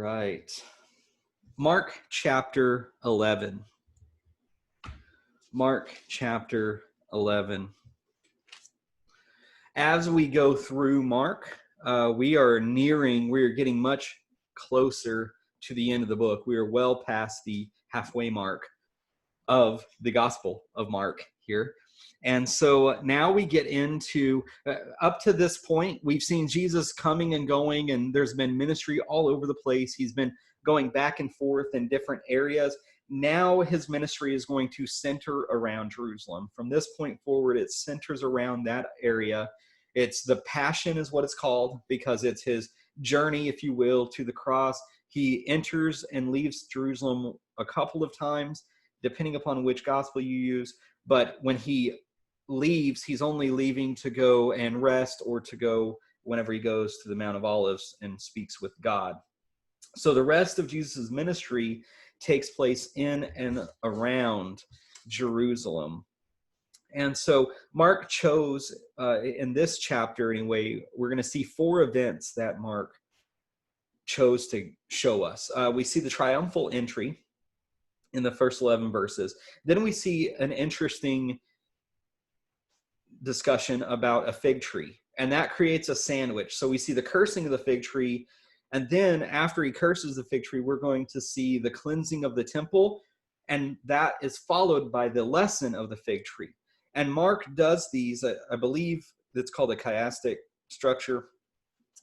right. Mark chapter 11. Mark chapter 11. As we go through Mark, we are getting much closer to the end of the book. We are well past the halfway mark of the Gospel of Mark here. And so now we get into, up to this point, we've seen Jesus coming and going, and there's been ministry all over the place. He's been going back and forth in different areas. Now his ministry is going to center around Jerusalem. From this point forward, it centers around that area. It's the Passion is what it's called, because it's his journey, if you will, to the cross. He enters and leaves Jerusalem a couple of times, depending upon which gospel you use. But when he leaves, he's only leaving to go and rest, or to go whenever he goes to the Mount of Olives and speaks with God. So the rest of Jesus' ministry takes place in and around Jerusalem. And so Mark chose, in this chapter anyway, we're going to see 4 events that Mark chose to show us. We see the triumphal entry in the first 11 verses. Then we see an interesting discussion about a fig tree, and that creates a sandwich. So we see the cursing of the fig tree, and then after he curses the fig tree, we're going to see the cleansing of the temple, and that is followed by the lesson of the fig tree. And Mark does these, I believe it's called a chiastic structure,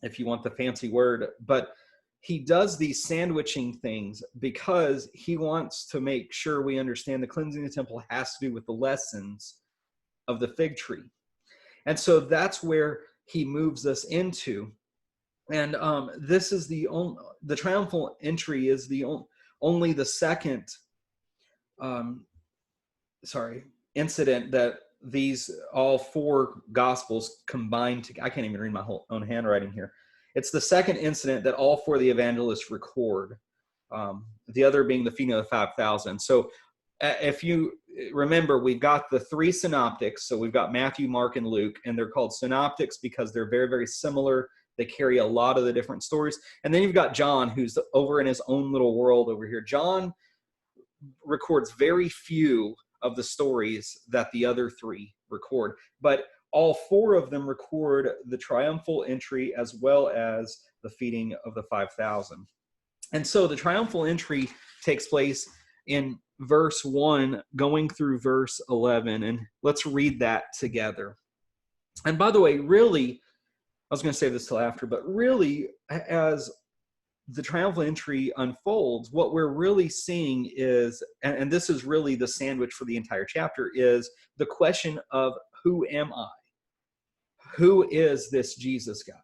if you want the fancy word, but he does these sandwiching things because he wants to make sure we understand the cleansing of the temple has to do with the lessons of the fig tree. And so that's where he moves us into. And this is the triumphal entry is only the second incident that these all 4 gospels combined to, I can't even read my own handwriting here. It's the second incident that all 4 of the evangelists record, the other being the feeding of the 5,000. So if you remember, we've got the 3 synoptics. So we've got Matthew, Mark, and Luke, and they're called synoptics because they're very, very similar. They carry a lot of the different stories. And then you've got John, who's over in his own little world over here. John records very few of the stories that the other 3 record, but all 4 of them record the triumphal entry as well as the feeding of the 5,000. And so the triumphal entry takes place in verse 1 going through verse 11, and let's read that together. And by the way, really, I was going to save this till after, but really, as the triumphal entry unfolds, what we're really seeing is, and this is really the sandwich for the entire chapter, is the question of who am I? Who is this Jesus guy?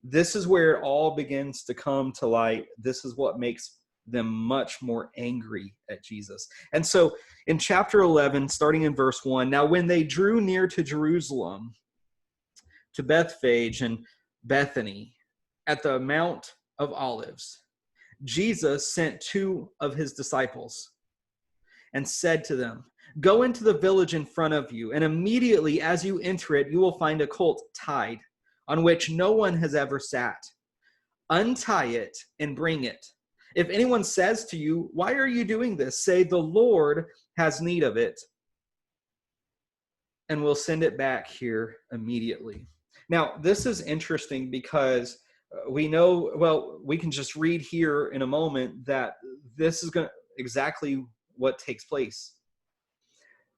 This is where it all begins to come to light. This is what makes them much more angry at Jesus. And so in chapter 11, starting in verse 1, now when they drew near to Jerusalem, to Bethphage and Bethany, at the Mount of Olives, Jesus sent 2 of his disciples and said to them, "Go into the village in front of you, and immediately as you enter it, you will find a colt tied, on which no one has ever sat. Untie it and bring it. If anyone says to you, 'Why are you doing this?' say, 'The Lord has need of it, and we'll send it back here immediately.'" Now, this is interesting because we know, well, we can just read here in a moment that this is exactly what takes place.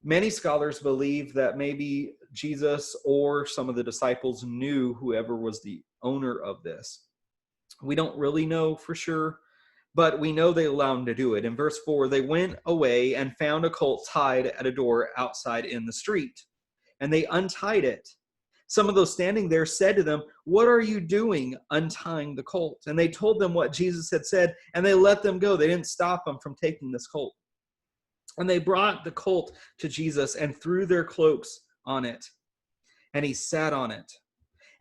Many scholars believe that maybe Jesus or some of the disciples knew whoever was the owner of this. We don't really know for sure, but we know they allowed him to do it. In verse 4, they went away and found a colt tied at a door outside in the street, and they untied it. Some of those standing there said to them, "What are you doing untying the colt?" And they told them what Jesus had said, and they let them go. They didn't stop them from taking this colt. And they brought the colt to Jesus and threw their cloaks on it, and he sat on it.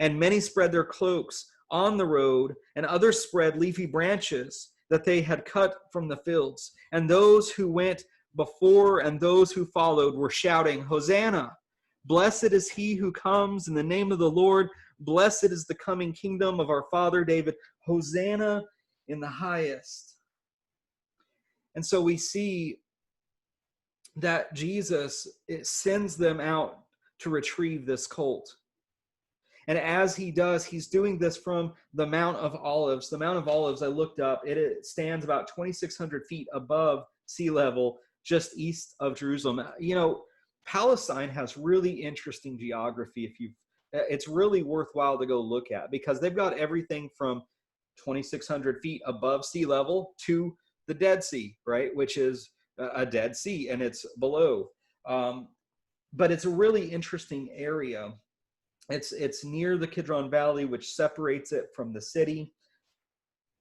And many spread their cloaks on the road, and others spread leafy branches that they had cut from the fields. And those who went before and those who followed were shouting, "Hosanna! Blessed is he who comes in the name of the Lord. Blessed is the coming kingdom of our father David. Hosanna in the highest. And so we see that Jesus sends them out to retrieve this colt. And as he does, he's doing this from the Mount of Olives. The Mount of Olives, I looked up, it stands about 2,600 feet above sea level, just east of Jerusalem. You know, Palestine has really interesting geography. It's really worthwhile to go look at, because they've got everything from 2,600 feet above sea level to the Dead Sea, right? Which is a Dead Sea, and it's below. But it's a really interesting area. It's near the Kidron Valley, which separates it from the city.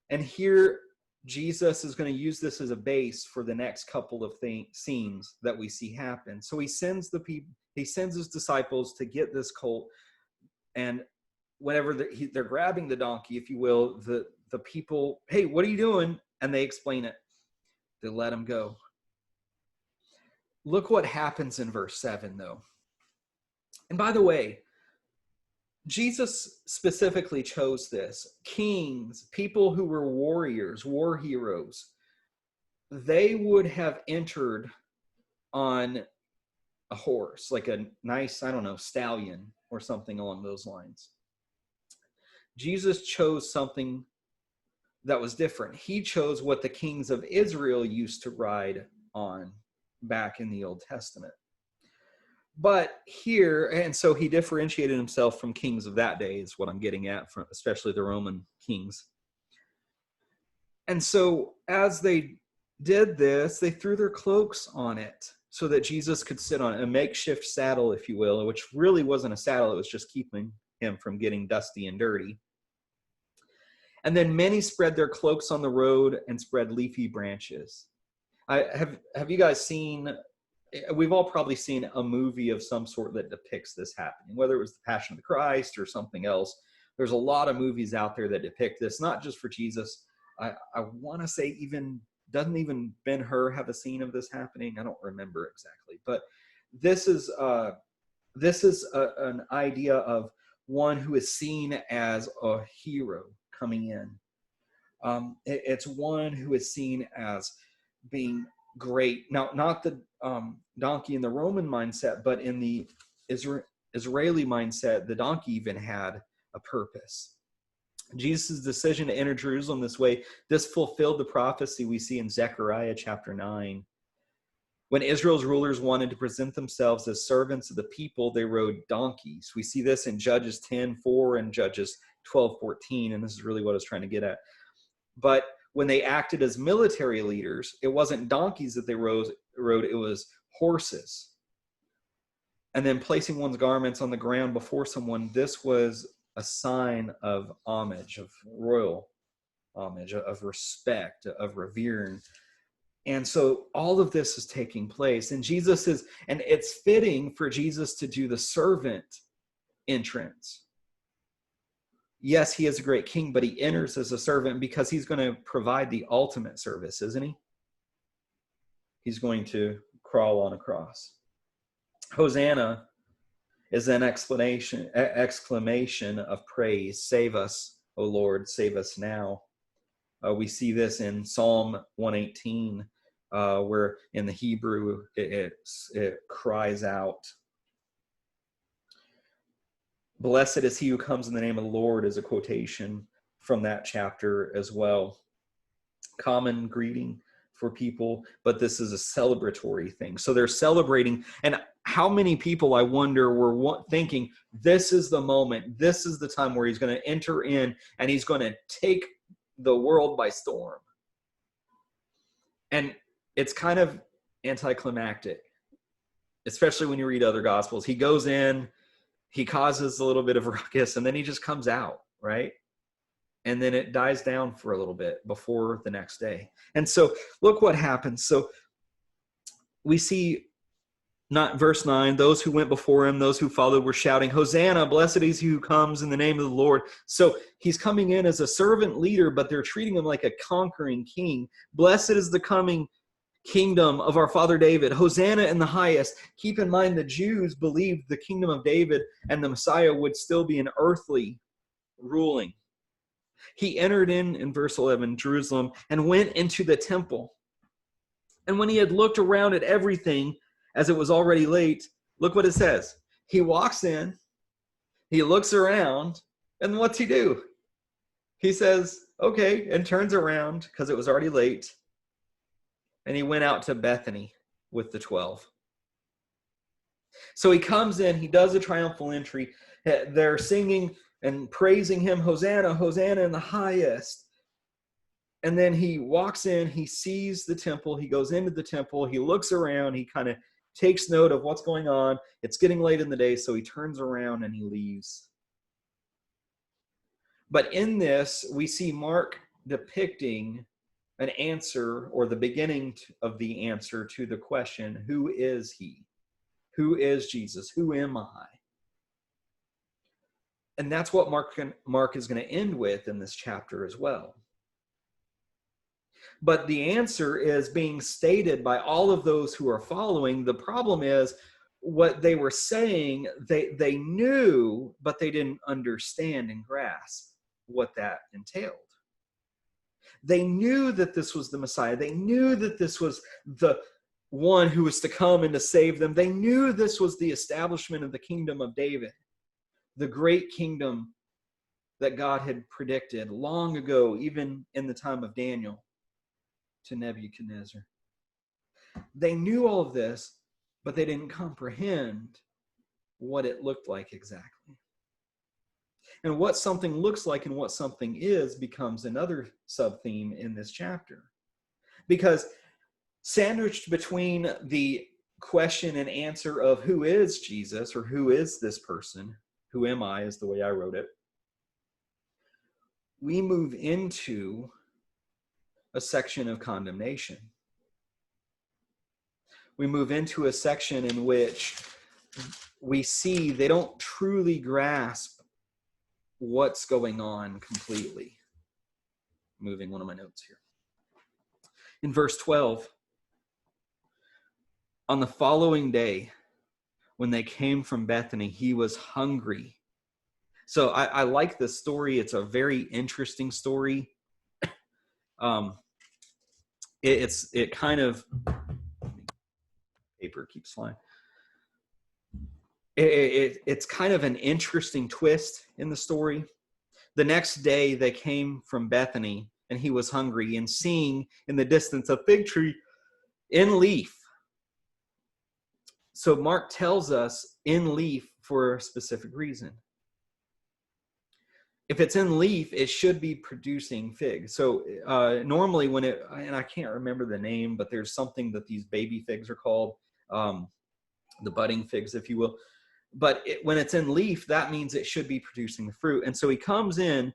And here, Jesus is going to use this as a base for the next couple of scenes that we see happen. So he sends his disciples to get this colt, and whenever they're grabbing the donkey, if you will, the people, hey, what are you doing? And they explain it. They let him go. Look what happens in verse 7, though. And by the way, Jesus specifically chose this. Kings, people who were warriors, war heroes, they would have entered on a horse, like a nice, I don't know, stallion or something along those lines. Jesus chose something that was different. He chose what the kings of Israel used to ride on back in the Old Testament. But here, and so he differentiated himself from kings of that day, is what I'm getting at, from especially the Roman kings. And so as they did this, they threw their cloaks on it so that Jesus could sit on a makeshift saddle, if you will, which really wasn't a saddle. It was just keeping him from getting dusty and dirty. And then many spread their cloaks on the road and spread leafy branches. Have you guys seen... We've all probably seen a movie of some sort that depicts this happening, whether it was The Passion of the Christ or something else. There's a lot of movies out there that depict this, not just for Jesus. I want to say doesn't even Ben-Hur have a scene of this happening? I don't remember exactly, but this is an idea of one who is seen as a hero coming in. It's one who is seen as being great. Now, not the donkey in the Roman mindset, but in the Israeli mindset, the donkey even had a purpose. Jesus' decision to enter Jerusalem this way, this fulfilled the prophecy we see in Zechariah chapter 9. When Israel's rulers wanted to present themselves as servants of the people, they rode donkeys. We see this in Judges 10:4 and Judges 12:14, and this is really what I was trying to get at. But when they acted as military leaders, it wasn't donkeys that they rode, it was horses. And then placing one's garments on the ground before someone, this was a sign of homage, of royal homage, of respect, of revering. And so all of this is taking place. And and it's fitting for Jesus to do the servant entrance. Yes, he is a great king, but he enters as a servant because he's going to provide the ultimate service, isn't he? He's going to crawl on a cross. Hosanna is an exclamation of praise. Save us, O Lord, save us now. We see this in Psalm 118, where in the Hebrew it cries out. Blessed is he who comes in the name of the Lord is a quotation from that chapter as well. Common greeting for people, but this is a celebratory thing. So they're celebrating. And how many people, I wonder, were thinking, this is the moment, this is the time where he's going to enter in and he's going to take the world by storm. And it's kind of anticlimactic, especially when you read other Gospels. He goes in, he causes a little bit of ruckus, and then he just comes out, right? And then it dies down for a little bit before the next day. And so look what happens. So we see, not verse 9, those who went before him, those who followed were shouting, Hosanna, blessed is he who comes in the name of the Lord. So he's coming in as a servant leader, but they're treating him like a conquering king. Blessed is the coming kingdom of our father David. Hosanna in the highest. Keep in mind the Jews believed the kingdom of David and the Messiah would still be an earthly ruling. He entered in verse 11, Jerusalem, and went into the temple. And when he had looked around at everything, as it was already late, look what it says. He walks in, he looks around, and what's he do? He says, okay, and turns around because it was already late. And he went out to Bethany with the 12. So he comes in, he does a triumphal entry. They're singing and praising him, Hosanna, Hosanna in the highest. And then he walks in, he sees the temple, he goes into the temple, he looks around, he kind of takes note of what's going on. It's getting late in the day, so he turns around and he leaves. But in this, we see Mark depicting an answer, or the beginning of the answer to the question, who is he? Who is Jesus? Who am I? And that's what Mark is going to end with in this chapter as well. But the answer is being stated by all of those who are following. The problem is what they were saying, they knew, but they didn't understand and grasp what that entailed. They knew that this was the Messiah. They knew that this was the one who was to come and to save them. They knew this was the establishment of the kingdom of David, the great kingdom that God had predicted long ago, even in the time of Daniel, to Nebuchadnezzar. They knew all of this, but they didn't comprehend what it looked like exactly. And what something looks like and what something is becomes another sub-theme in this chapter. Because sandwiched between the question and answer of who is Jesus, or who is this person, who am I is the way I wrote it, we move into a section of condemnation. We move into a section in which we see they don't truly grasp what's going on completely. Moving one of my notes here. In verse 12, on the following day, when they came from Bethany, he was hungry. So I like this story. It's a very interesting story. It kind of, paper keeps flying. It's kind of an interesting twist in the story. The next day they came from Bethany, and he was hungry, and seeing in the distance a fig tree in leaf. So Mark tells us in leaf for a specific reason. If it's in leaf, it should be producing figs. So normally when and I can't remember the name, but there's something that these baby figs are called, the budding figs, if you will. But when it's in leaf, that means it should be producing the fruit. And so he comes in,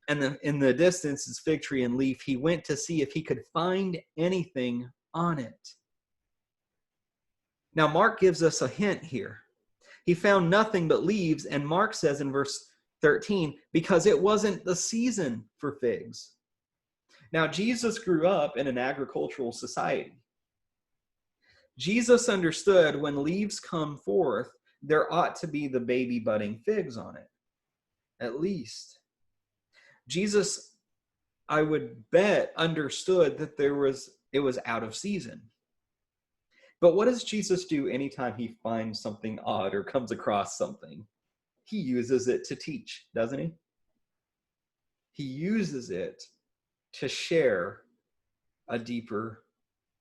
and in the distance is fig tree and leaf. He went to see if he could find anything on it. Now, Mark gives us a hint here. He found nothing but leaves, and Mark says in verse 13, because it wasn't the season for figs. Now, Jesus grew up in an agricultural society. Jesus understood when leaves come forth, there ought to be the baby budding figs on it, at least. Jesus, I would bet, understood that it was out of season. But what does Jesus do anytime he finds something odd or comes across something? He uses it to teach, doesn't he? He uses it to share a deeper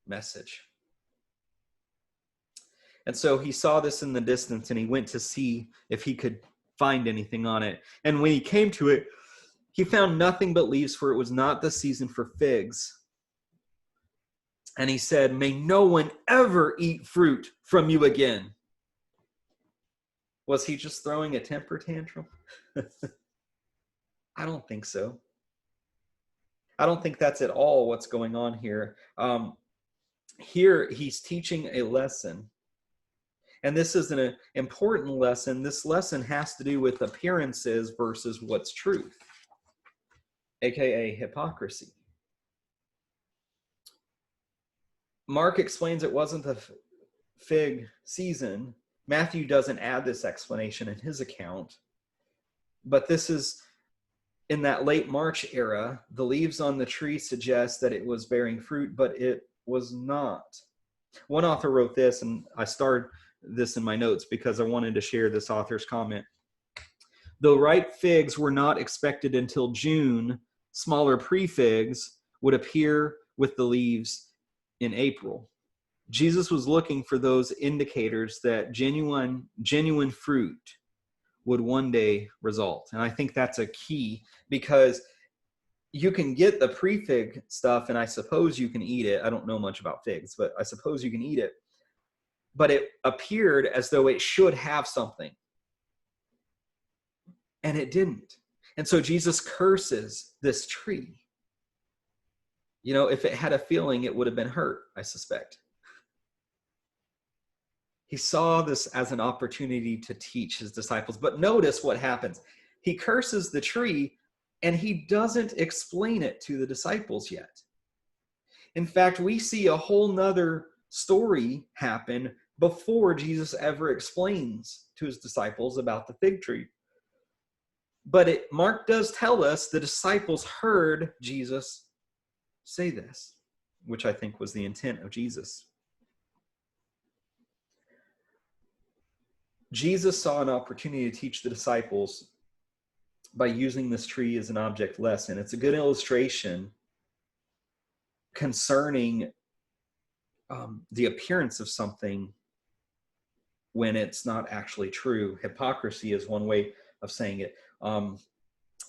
message. And so he saw this in the distance, and he went to see if he could find anything on it. And when he came to it, he found nothing but leaves, for it was not the season for figs. And he said, may no one ever eat fruit from you again. Was he just throwing a temper tantrum? I don't think so. I don't think that's at all what's going on here. Here he's teaching a lesson. And this is an important lesson. This lesson has to do with appearances versus what's truth, aka hypocrisy. Mark explains it wasn't the fig season. Matthew doesn't add this explanation in his account. But this is in that late March era, the leaves on the tree suggest that it was bearing fruit, but it was not. One author wrote this, and I starred this in my notes because I wanted to share this author's comment. Though ripe figs were not expected until June, smaller pre-figs would appear with the leaves in April. Jesus was looking for those indicators that genuine fruit would one day result. And I think that's a key, because you can get the pre-fig stuff, and I suppose you can eat it. I don't know much about figs, but I suppose you can eat it. But it appeared as though it should have something, and it didn't. And so Jesus curses this tree. You know, if it had a feeling, it would have been hurt, I suspect. He saw this as an opportunity to teach his disciples. But notice what happens. He curses the tree, and he doesn't explain it to the disciples yet. In fact, we see a whole nother story happen before Jesus ever explains to his disciples about the fig tree. But Mark does tell us the disciples heard Jesus say this, which I think was the intent of Jesus. Jesus saw an opportunity to teach the disciples by using this tree as an object lesson. It's a good illustration concerning the appearance of something when it's not actually true. Hypocrisy is one way of saying it.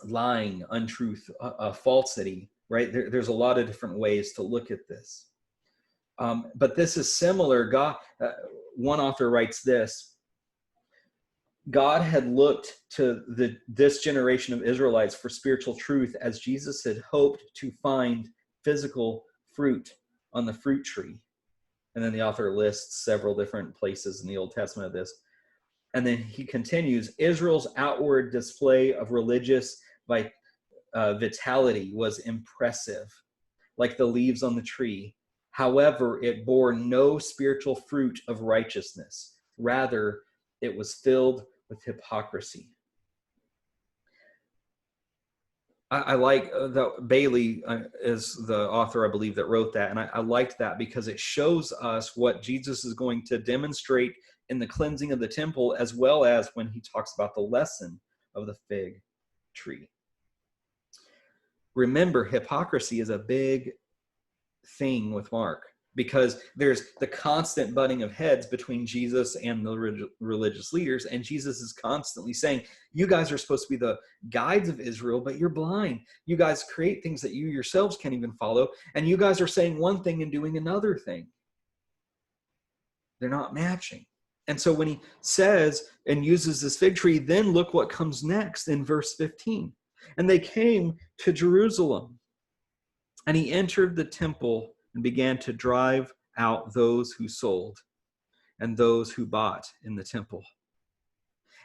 Lying, untruth, falsity, right? There's a lot of different ways to look at this. But this is similar. One author writes this: God had looked to this generation of Israelites for spiritual truth as Jesus had hoped to find physical fruit on the fruit tree. And then the author lists several different places in the Old Testament of this. And then he continues, Israel's outward display of religious vitality was impressive, like the leaves on the tree. However, it bore no spiritual fruit of righteousness. Rather, it was filled with hypocrisy. I like Bailey is the author, I believe, that wrote that. And I liked that because it shows us what Jesus is going to demonstrate in the cleansing of the temple, as well as when he talks about the lesson of the fig tree. Remember, hypocrisy is a big thing with Mark, because there's the constant butting of heads between Jesus and the religious leaders. And Jesus is constantly saying, you guys are supposed to be the guides of Israel, but you're blind. You guys create things that you yourselves can't even follow. And you guys are saying one thing and doing another thing. They're not matching. And so when he says and uses this fig tree, then look what comes next in verse 15. And they came to Jerusalem, and he entered the temple and began to drive out those who sold and those who bought in the temple.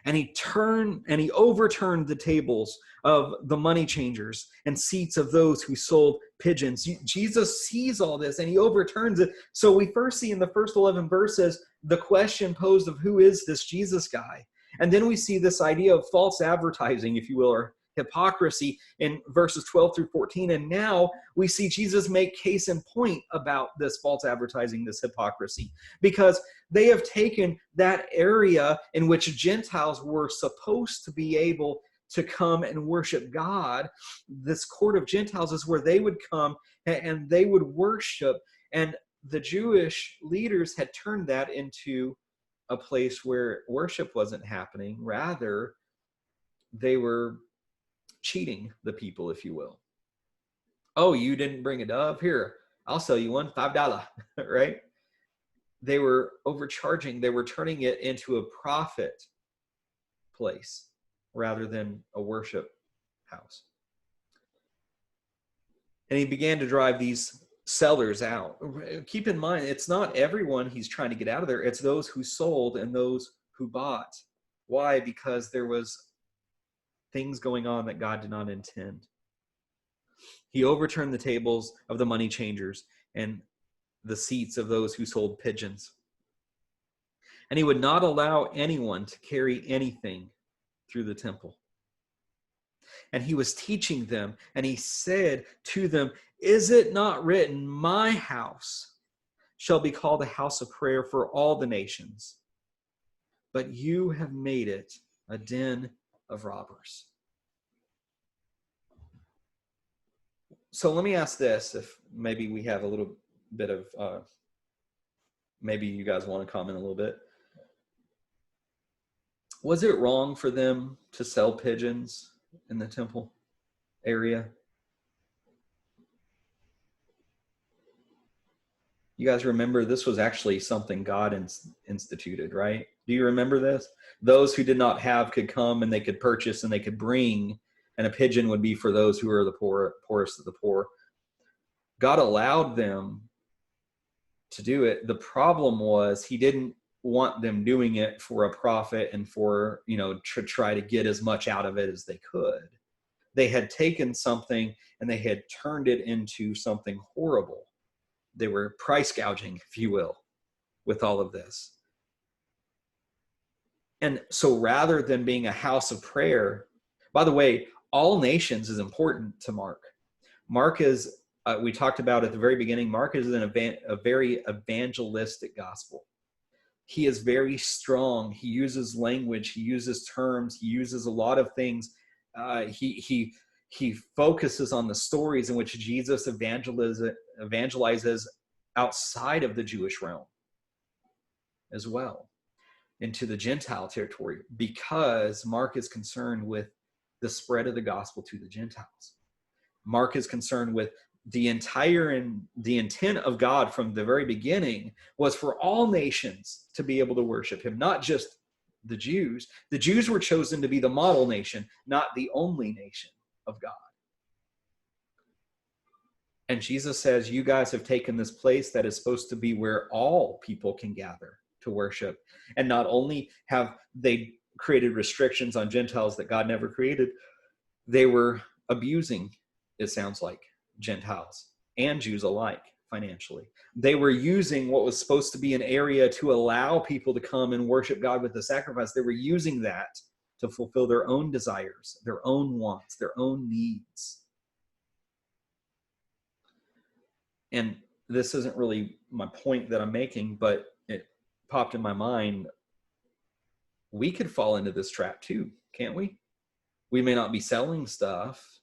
And he overturned the tables of the money changers and seats of those who sold pigeons. Jesus sees all this and he overturns it. So we first see in the first 11 verses the question posed of who is this Jesus guy? And then we see this idea of false advertising, if you will, or hypocrisy in verses 12 through 14. And now we see Jesus make case in point about this false advertising, this hypocrisy, because they have taken that area in which Gentiles were supposed to be able to come and worship God. This court of Gentiles is where they would come and they would worship. And the Jewish leaders had turned that into a place where worship wasn't happening. Rather, they were cheating the people, if you will. Oh, you didn't bring a dove? Here, I'll sell you one, $5, right? They were overcharging. They were turning it into a profit place rather than a worship house. And he began to drive these sellers out. Keep in mind, it's not everyone he's trying to get out of there. It's those who sold and those who bought. Why? Because there was things going on that God did not intend. He overturned the tables of the money changers and the seats of those who sold pigeons. And he would not allow anyone to carry anything through the temple. And he was teaching them, and he said to them, "Is it not written, my house shall be called a house of prayer for all the nations? But you have made it a den of robbers." So let me ask this, if maybe we have a little bit of, maybe you guys want to comment a little bit. Was it wrong for them to sell pigeons in the temple area? You guys remember this was actually something God instituted, right? Do you remember this? Those who did not have could come and they could purchase and they could bring, and a pigeon would be for those who are the poorest of the poor. God allowed them to do it. The problem was he didn't want them doing it for a profit and for, to try to get as much out of it as they could. They had taken something and they had turned it into something horrible. They were price gouging, if you will, with all of this. And so rather than being a house of prayer, by the way, all nations is important to Mark. Mark is, we talked about at the very beginning, Mark is a very evangelistic gospel. He is very strong. He uses language. He uses terms. He uses a lot of things. He focuses on the stories in which Jesus evangelizes outside of the Jewish realm as well, into the Gentile territory, because Mark is concerned with the spread of the gospel to the Gentiles. Mark is concerned with the intent of God from the very beginning was for all nations to be able to worship him, not just the Jews. The Jews were chosen to be the model nation, not the only nation of God. And Jesus says, you guys have taken this place that is supposed to be where all people can gather to worship. And not only have they created restrictions on Gentiles that God never created, they were abusing, it sounds like, Gentiles and Jews alike financially. They were using what was supposed to be an area to allow people to come and worship God with the sacrifice. They were using that to fulfill their own desires, their own wants, their own needs. And this isn't really my point that I'm making, but it popped in my mind. We could fall into this trap too, can't we? We may not be selling stuff,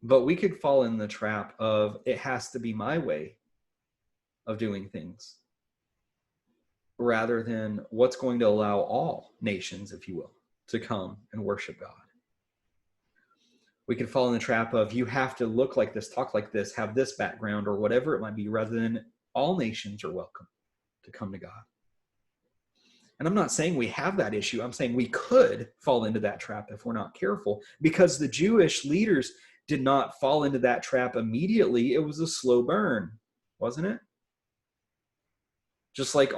but we could fall in the trap of it has to be my way of doing things, rather than what's going to allow all nations, if you will, to come and worship God. We could fall in the trap of you have to look like this, talk like this, have this background, or whatever it might be, rather than all nations are welcome to come to God. And I'm not saying we have that issue. I'm saying we could fall into that trap if we're not careful, because the Jewish leaders did not fall into that trap immediately. It was a slow burn, wasn't it? Just like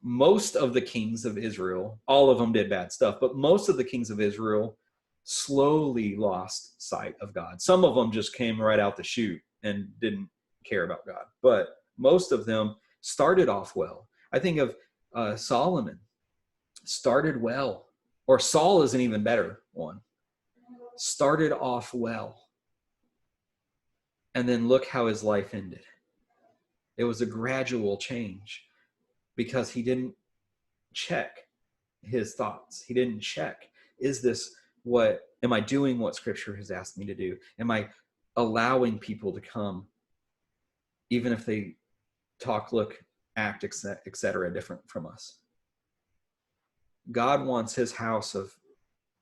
most of the kings of Israel, all of them did bad stuff, but most of the kings of Israel slowly lost sight of God. Some of them just came right out the chute and didn't care about God, but most of them started off well. I think of Solomon, started well, or Saul is an even better one. Started off well, and then look how his life ended. It was a gradual change because he didn't check his thoughts. He didn't check, am I doing what Scripture has asked me to do? Am I allowing people to come, even if they talk, look, act, etc., different from us? God wants his house of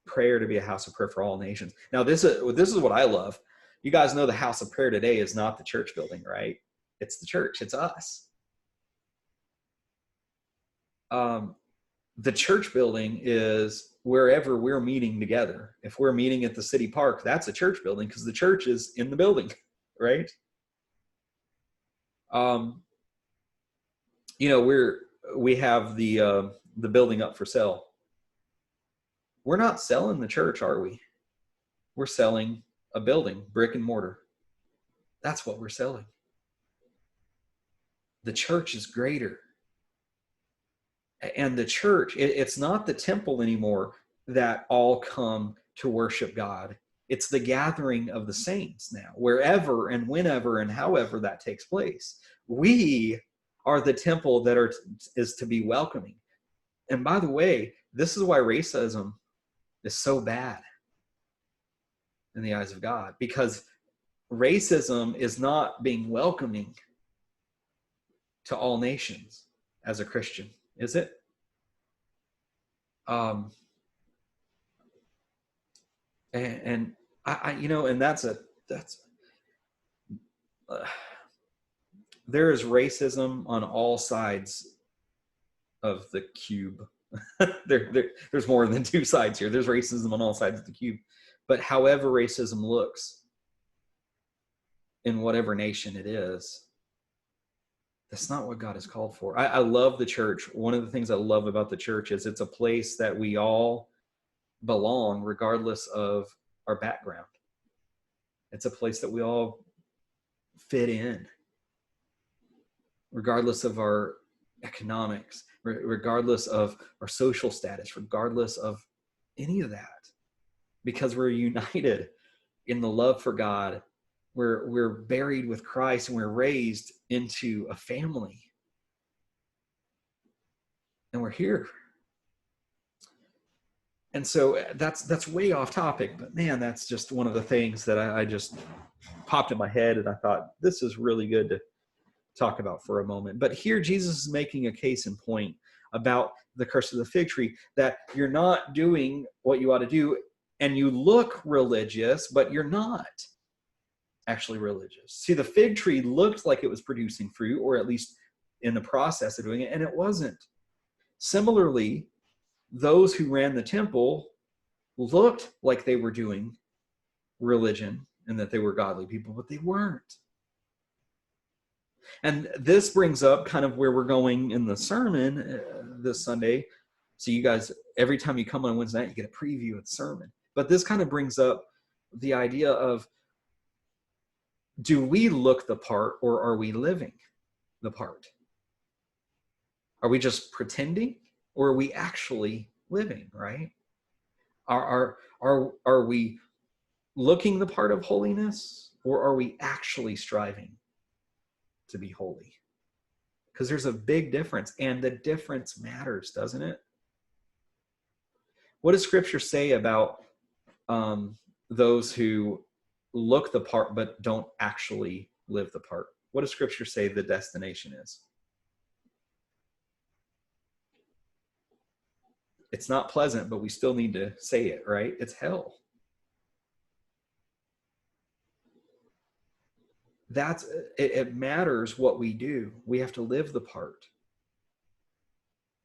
prayer to be a house of prayer for all nations. Now, this is what I love. You guys know the house of prayer today is not the church building, right? It's the church. It's us. The church building is wherever we're meeting together. If we're meeting at the city park, that's a church building because the church is in the building, right? We have the building up for sale. We're not selling the church, are we? We're selling a building, brick and mortar. That's what we're selling. The church is greater. And the church, it's not the temple anymore. that all come to worship God. It's the gathering of the saints now, wherever and whenever and however that takes place. We are the temple that is to be welcoming. And by the way, this is why racism is so bad in the eyes of God, because racism is not being welcoming to all nations as a Christian, is it? And there is racism on all sides of the cube. There's more than two sides here. There's racism on all sides of the cube. But however racism looks in whatever nation it is, that's not what God has called for. I love the church. One of the things I love about the church is it's a place that we all belong regardless of our background. It's a place that we all fit in regardless of our economics, regardless of our social status, regardless of any of that, because we're united in the love for God. We're buried with Christ and we're raised into a family. And we're here. And so that's way off topic, but man, that's just one of the things that I just popped in my head, and I thought this is really good to talk about for a moment. But here Jesus is making a case in point about the curse of the fig tree, that you're not doing what you ought to do, and you look religious, but you're not actually religious. See, the fig tree looked like it was producing fruit, or at least in the process of doing it, and it wasn't. Similarly, those who ran the temple looked like they were doing religion and that they were godly people, but they weren't. And this brings up kind of where we're going in the sermon this Sunday. So you guys, every time you come on Wednesday night, you get a preview of the sermon. But this kind of brings up the idea of, do we look the part, or are we living the part? Are we just pretending, or are we actually living, right? Are we looking the part of holiness, or are we actually striving to be holy? Because there's a big difference, and the difference matters, doesn't it? What does Scripture say about those who look the part but don't actually live the part? What does Scripture say the destination is? It's not pleasant, but we still need to say it, right? It's hell. It matters what we do. We have to live the part.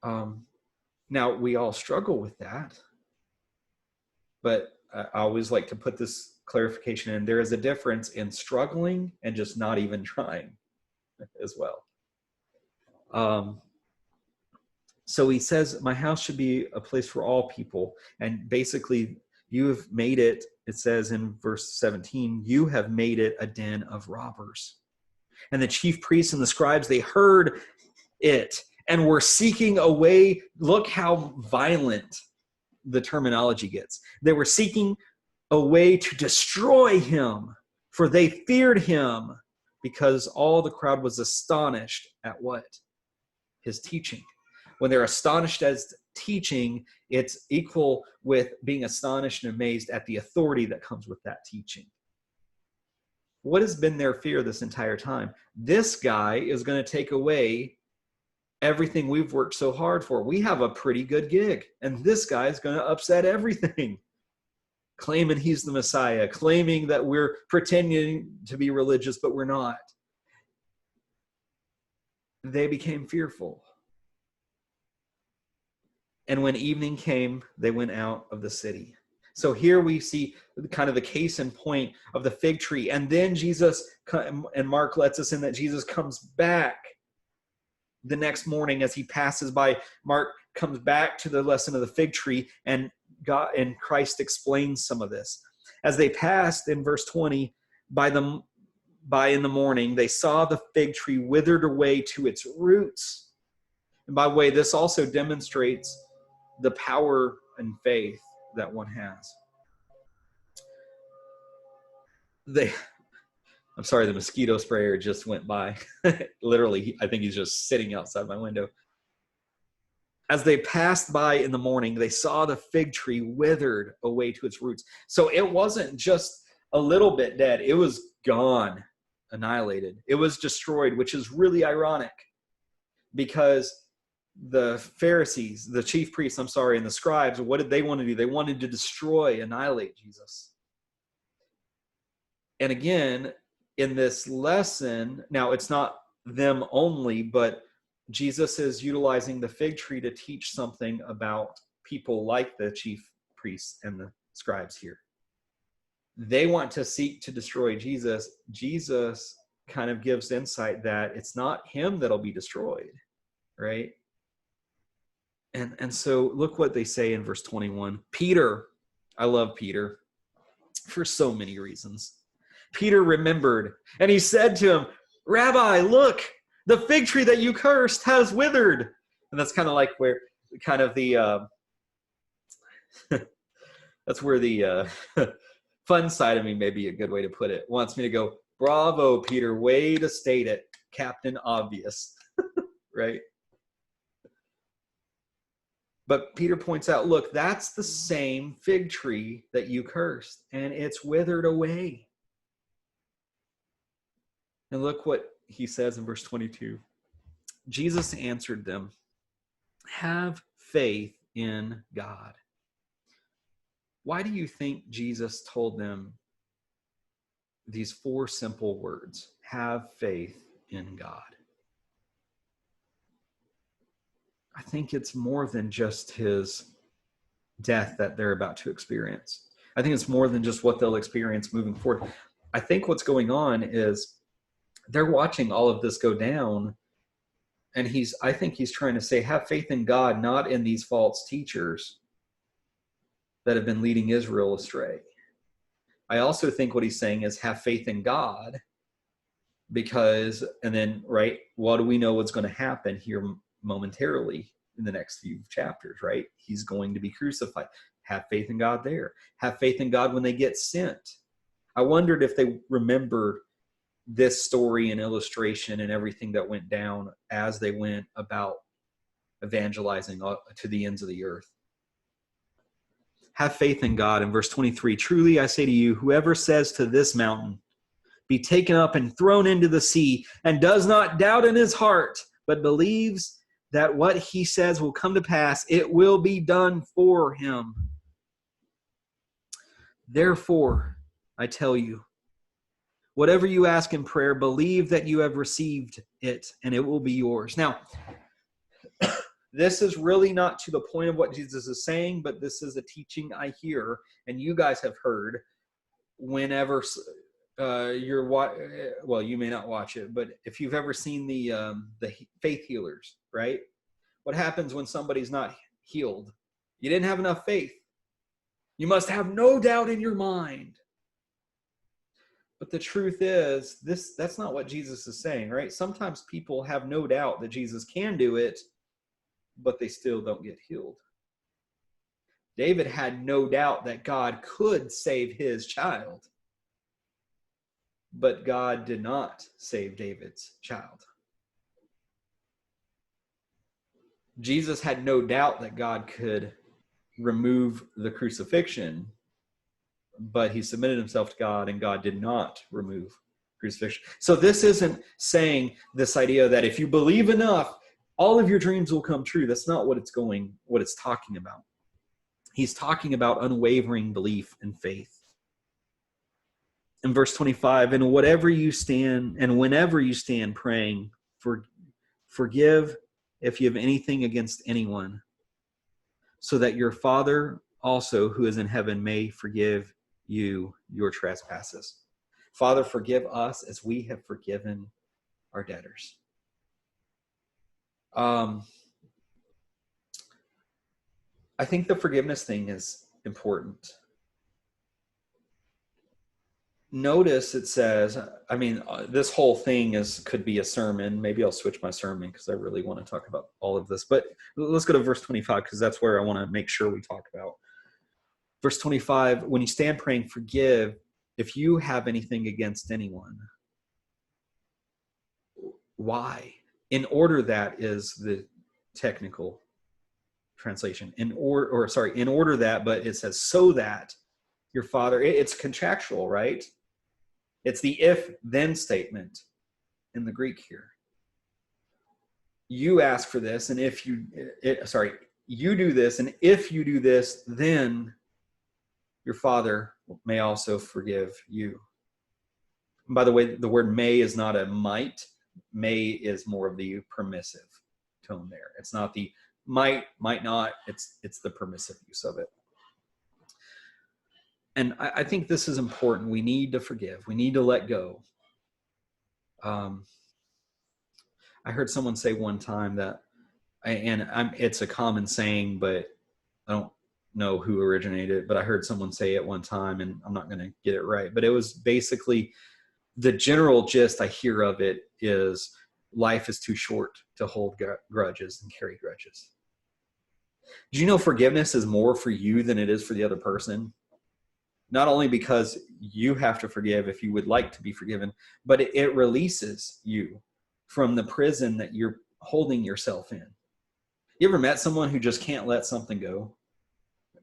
Now, we all struggle with that, but I always like to put this clarification in. There is a difference in struggling and just not even trying as well. So he says, my house should be a place for all people. And basically, you have made it, it says in verse 17, you have made it a den of robbers. And the chief priests and the scribes, they heard it and were seeking a way. Look how violent the terminology gets. They were seeking a way to destroy him, for they feared him, because all the crowd was astonished at what? His teaching. When they're astonished at teaching, it's equal with being astonished and amazed at the authority that comes with that teaching. What has been their fear this entire time? This guy is going to take away everything we've worked so hard for. We have a pretty good gig, and this guy is going to upset everything, claiming he's the Messiah, claiming that we're pretending to be religious, but we're not. They became fearful. And when evening came, they went out of the city. So here we see kind of the case in point of the fig tree. And then Jesus, and Mark lets us in that Jesus comes back the next morning as he passes by. Mark comes back to the lesson of the fig tree, and God and Christ explains some of this. As they passed, in verse 20, by in the morning, they saw the fig tree withered away to its roots. And by the way, this also demonstrates the power and faith that one has. I'm sorry, the mosquito sprayer just went by. Literally, I think he's just sitting outside my window. As they passed by in the morning, they saw the fig tree withered away to its roots. So it wasn't just a little bit dead. It was gone, annihilated. It was destroyed, which is really ironic because the Pharisees, the chief priests, and the scribes, what did they want to do? They wanted to destroy, annihilate Jesus. And again, in this lesson, now it's not them only, but Jesus is utilizing the fig tree to teach something about people like the chief priests and the scribes here. They want to seek to destroy Jesus. Jesus kind of gives insight that it's not him that'll be destroyed, right? And so look what they say in verse 21. Peter, I love Peter for so many reasons. Peter remembered, and he said to him, Rabbi, look, the fig tree that you cursed has withered. And that's kind of like where kind of the that's where the fun side of me, may be a good way to put it, wants me to go, bravo, Peter, way to state it, Captain Obvious. Right? But Peter points out, look, that's the same fig tree that you cursed, and it's withered away. And look what he says in verse 22. Jesus answered them, have faith in God. Why do you think Jesus told them these 4 simple words? Have faith in God. I think it's more than just his death that they're about to experience. I think it's more than just what they'll experience moving forward. I think what's going on is they're watching all of this go down, and I think he's trying to say, have faith in God, not in these false teachers that have been leading Israel astray. I also think what he's saying is have faith in God, because, and then, right, what do we know what's going to happen here momentarily in the next few chapters, right? He's going to be crucified. Have faith in God there. Have faith in God when they get sent. I wondered if they remember this story and illustration and everything that went down as they went about evangelizing to the ends of the earth. Have faith in God. In verse 23, truly I say to you, whoever says to this mountain, be taken up and thrown into the sea, and does not doubt in his heart, but believes that what he says will come to pass, it will be done for him. Therefore, I tell you, whatever you ask in prayer, believe that you have received it, and it will be yours. Now, this is really not to the point of what Jesus is saying, but this is a teaching I hear, and you guys have heard whenever you may not watch it, but if you've ever seen the faith healers, right? What happens when somebody's not healed? You didn't have enough faith. You must have no doubt in your mind. But the truth is, that's not what Jesus is saying, right? Sometimes people have no doubt that Jesus can do it, but they still don't get healed. David had no doubt that God could save his child, but God did not save David's child. Jesus had no doubt that God could remove the crucifixion, but he submitted himself to God, and God did not remove crucifixion. So this isn't saying this idea that if you believe enough, all of your dreams will come true. That's not what it's talking about. He's talking about unwavering belief and faith. In verse 25, and whenever you stand praying, forgive if you have anything against anyone, so that your Father also who is in heaven may forgive you your trespasses. Father, forgive us as we have forgiven our debtors. I think the forgiveness thing is important. Notice it says, this whole thing could be a sermon. Maybe I'll switch my sermon because I really want to talk about all of this. But let's go to verse 25 because that's where I want to make sure we talk about. Verse 25, when you stand praying, forgive if you have anything against anyone. Why? In order that is the technical translation. In order that, but it says so that your Father, it's contractual, right? It's the if-then statement in the Greek here. You ask for this, and you do this, and if you do this, then your Father may also forgive you. And by the way, the word may is not a might. May is more of the permissive tone there. It's not the might not. It's the permissive use of it. And I think this is important. We need to forgive. We need to let go. I heard someone say one time that, it's a common saying, but I don't know who originated it, but I heard someone say it one time, and I'm not going to get it right. But it was basically, the general gist I hear of it is, life is too short to hold grudges and carry grudges. Do you know forgiveness is more for you than it is for the other person? Not only because you have to forgive if you would like to be forgiven, but it releases you from the prison that you're holding yourself in. You ever met someone who just can't let something go?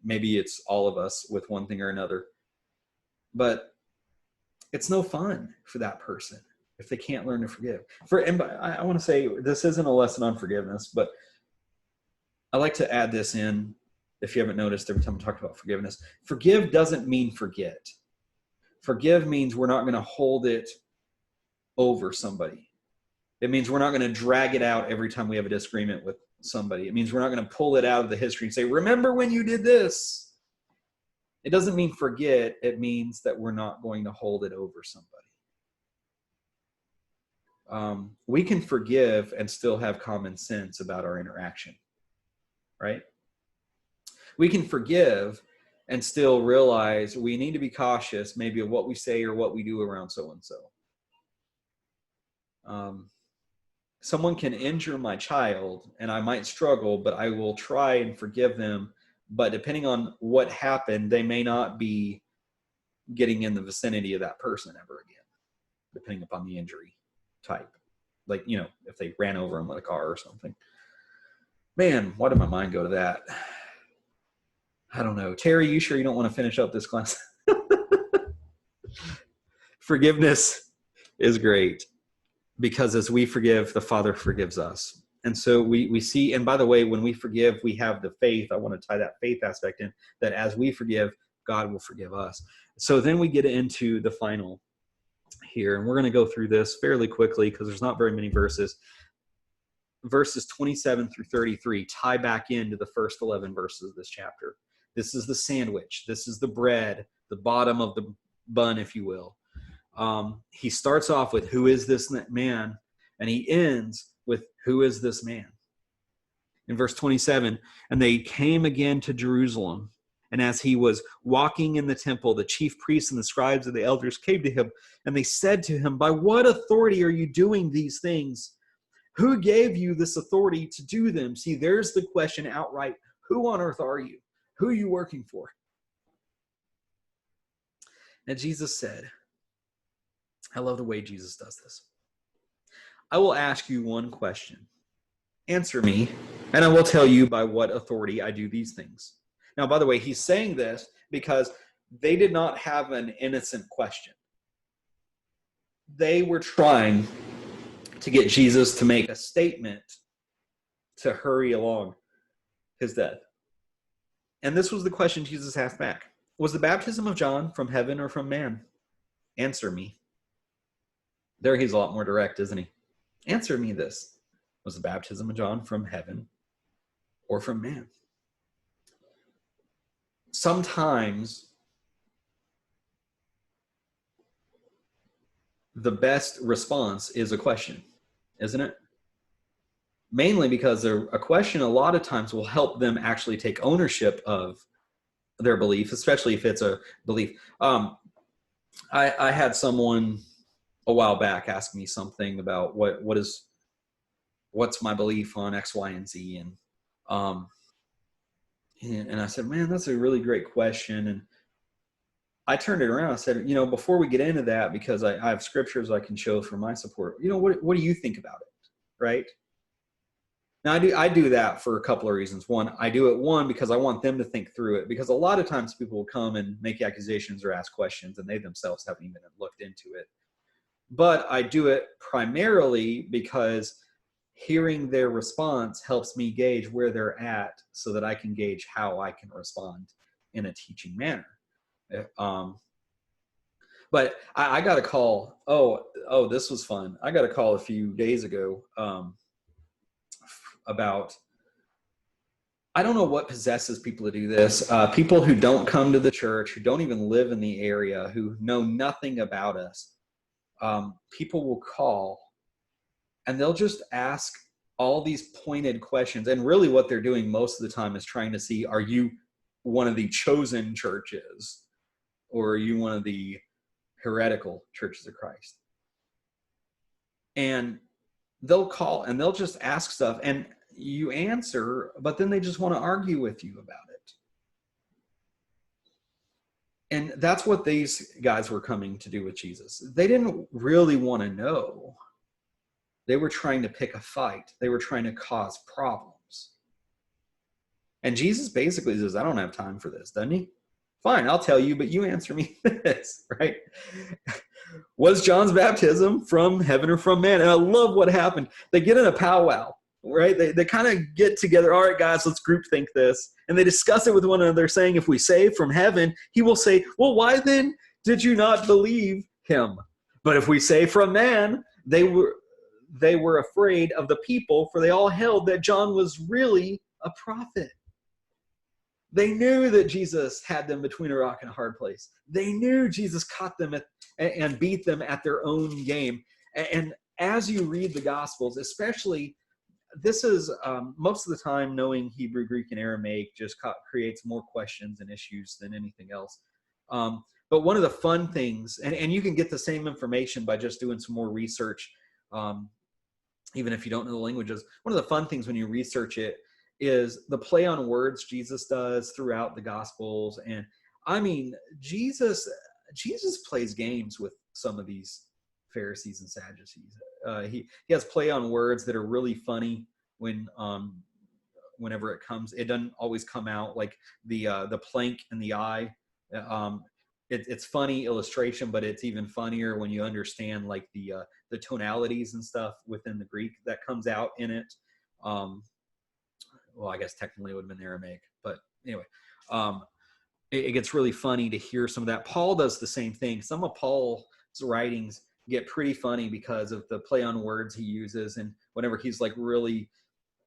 Maybe it's all of us with one thing or another. But it's no fun for that person if they can't learn to forgive. I want to say, this isn't a lesson on forgiveness, but I like to add this in. If you haven't noticed, every time I talk about forgiveness, forgive doesn't mean forget. Forgive means we're not going to hold it over somebody. It means we're not going to drag it out every time we have a disagreement with somebody. It means we're not going to pull it out of the history and say, remember when you did this? It doesn't mean forget. It means that we're not going to hold it over somebody. We can forgive and still have common sense about our interaction, right? We can forgive and still realize we need to be cautious maybe of what we say or what we do around so-and-so. Someone can injure my child and I might struggle, but I will try and forgive them. But depending on what happened, they may not be getting in the vicinity of that person ever again, depending upon the injury type. Like, if they ran over him with a car or something. Man, why did my mind go to that? I don't know. Terry, you sure you don't want to finish up this class? Forgiveness is great because as we forgive, the Father forgives us. And so we see, and by the way, when we forgive, we have the faith. I want to tie that faith aspect in, that as we forgive, God will forgive us. So then we get into the final here, and we're going to go through this fairly quickly because there's not very many verses. Verses 27 through 33 tie back into the first 11 verses of this chapter. This is the sandwich. This is the bread, the bottom of the bun, if you will. He starts off with, who is this man? And he ends with, who is this man? In verse 27, and they came again to Jerusalem. And as he was walking in the temple, the chief priests and the scribes and the elders came to him, and they said to him, by what authority are you doing these things? Who gave you this authority to do them? See, there's the question outright. Who on earth are you? Who are you working for? And Jesus said, I love the way Jesus does this. I will ask you one question. Answer me, and I will tell you by what authority I do these things. Now, by the way, he's saying this because they did not have an innocent question. They were trying to get Jesus to make a statement to hurry along his death. And this was the question Jesus asked back. Was the baptism of John from heaven or from man? Answer me. There he's a lot more direct, isn't he? Answer me this. Was the baptism of John from heaven or from man? Sometimes the best response is a question, isn't it? Mainly because a question a lot of times will help them actually take ownership of their belief, especially if it's a belief. I had someone a while back ask me something about what's my belief on X, Y, and Z, and And I said, man, that's a really great question. And I turned it around. I said, before we get into that, because I have scriptures I can show for my support, what do you think about it? Right. Now I do that for a couple of reasons. One, I do it because I want them to think through it, because a lot of times people will come and make accusations or ask questions and they themselves haven't even looked into it. But I do it primarily because hearing their response helps me gauge where they're at so that I can gauge how I can respond in a teaching manner. But I got a call. Oh, this was fun. I got a call a few days ago about, I don't know what possesses people to do this. People who don't come to the church, who don't even live in the area, who know nothing about us. People will call and they'll just ask all these pointed questions. And really what they're doing most of the time is trying to see, are you one of the chosen churches, or are you one of the heretical churches of Christ? And they'll call and they'll just ask stuff and you answer, but then they just want to argue with you about it. And that's what these guys were coming to do with Jesus. They didn't really want to know. They were trying to pick a fight. They were trying to cause problems. And Jesus basically says, I don't have time for this, doesn't he? Fine, I'll tell you, but you answer me this, right? Was John's baptism from heaven or from man? And I love what happened. They get in a powwow, right? They kind of get together. All right, guys, let's group think this. And they discuss it with one another, saying, if we say from heaven, he will say, well, why then did you not believe him? But if we say from man, they were afraid of the people, for they all held that John was really a prophet. They knew that Jesus had them between a rock and a hard place. They knew Jesus caught them and beat them at their own game. And as you read the Gospels, especially, this is most of the time, knowing Hebrew, Greek, and Aramaic just creates more questions and issues than anything else. But one of the fun things, and you can get the same information by just doing some more research, even if you don't know the languages. One of the fun things when you research it is the play on words Jesus does throughout the Gospels. And I mean, Jesus plays games with some of these Pharisees and Sadducees. He has play on words that are really funny whenever it comes. It doesn't always come out like the plank in the eye. It's funny illustration, but it's even funnier when you understand like the tonalities and stuff within the Greek that comes out in it. Well, I guess technically it would have been Aramaic, but anyway, it gets really funny to hear some of that. Paul does the same thing. Some of Paul's writings get pretty funny because of the play on words he uses, and whenever he's like really,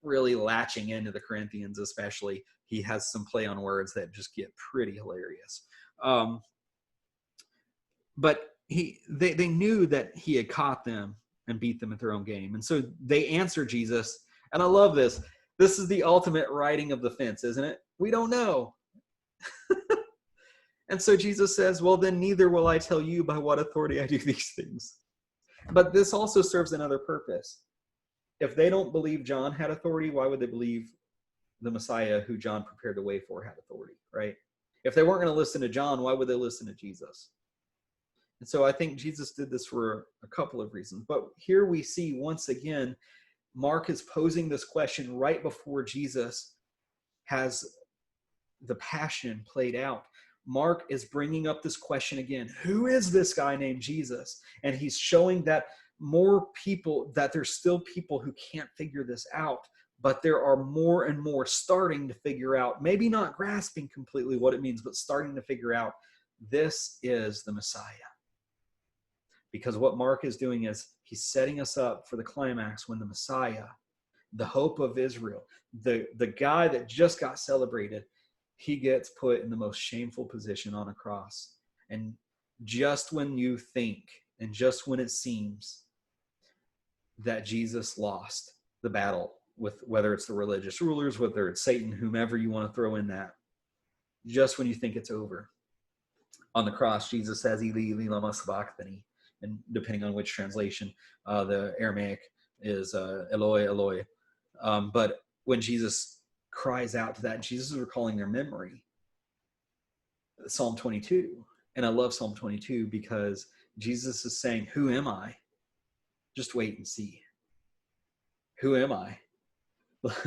really latching into the Corinthians, especially, he has some play on words that just get pretty hilarious. But they knew that he had caught them and beat them at their own game, and so they answer Jesus. And I love this. This is the ultimate riding of the fence, isn't it? We don't know. And so Jesus says, well, then neither will I tell you by what authority I do these things. But this also serves another purpose. If they don't believe John had authority, why would they believe the Messiah who John prepared the way for had authority, right? If they weren't going to listen to John, why would they listen to Jesus? And so I think Jesus did this for a couple of reasons. But here we see once again, Mark is posing this question right before Jesus has the passion played out. Mark is bringing up this question again. Who is this guy named Jesus? And he's showing that there's still people who can't figure this out, but there are more and more starting to figure out, maybe not grasping completely what it means, but starting to figure out this is the Messiah. Because what Mark is doing is he's setting us up for the climax when the Messiah, the hope of Israel, the guy that just got celebrated, he gets put in the most shameful position on a cross. And just when you think and just when it seems that Jesus lost the battle with whether it's the religious rulers, whether it's Satan, whomever you want to throw in that, just when you think it's over, on the cross, Jesus says, Eli, Eli, lama sabachthani. And depending on which translation, the Aramaic is Eloi, Eloi. But when Jesus cries out to that, and Jesus is recalling their memory. Psalm 22. And I love Psalm 22 because Jesus is saying, who am I? Just wait and see. Who am I?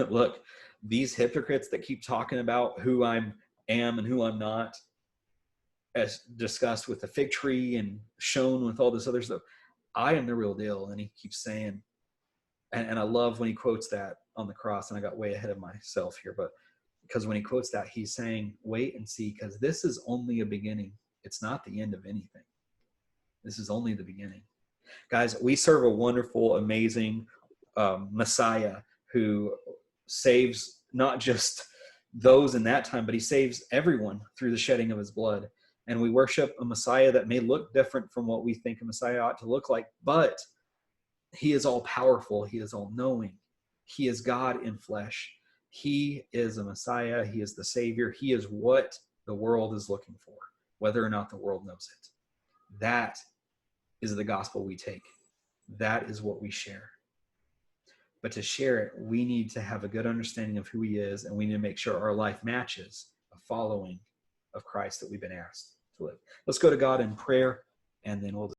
Look, these hypocrites that keep talking about who I am and who I'm not, as discussed with the fig tree and shown with all this other stuff, I am the real deal. And he keeps saying, and I love when he quotes that on the cross, and I got way ahead of myself here, but because when he quotes that, he's saying, wait and see, because this is only a beginning. It's not the end of anything. This is only the beginning. Guys, we serve a wonderful, amazing Messiah who saves not just those in that time, but he saves everyone through the shedding of his blood. And we worship a Messiah that may look different from what we think a Messiah ought to look like, but he is all powerful. He is all knowing. He is God in flesh. He is a Messiah. He is the Savior. He is what the world is looking for, whether or not the world knows it. That is the gospel we take. That is what we share. But to share it, we need to have a good understanding of who he is, and we need to make sure our life matches a following of Christ that we've been asked to live. Let's go to God in prayer, and then we'll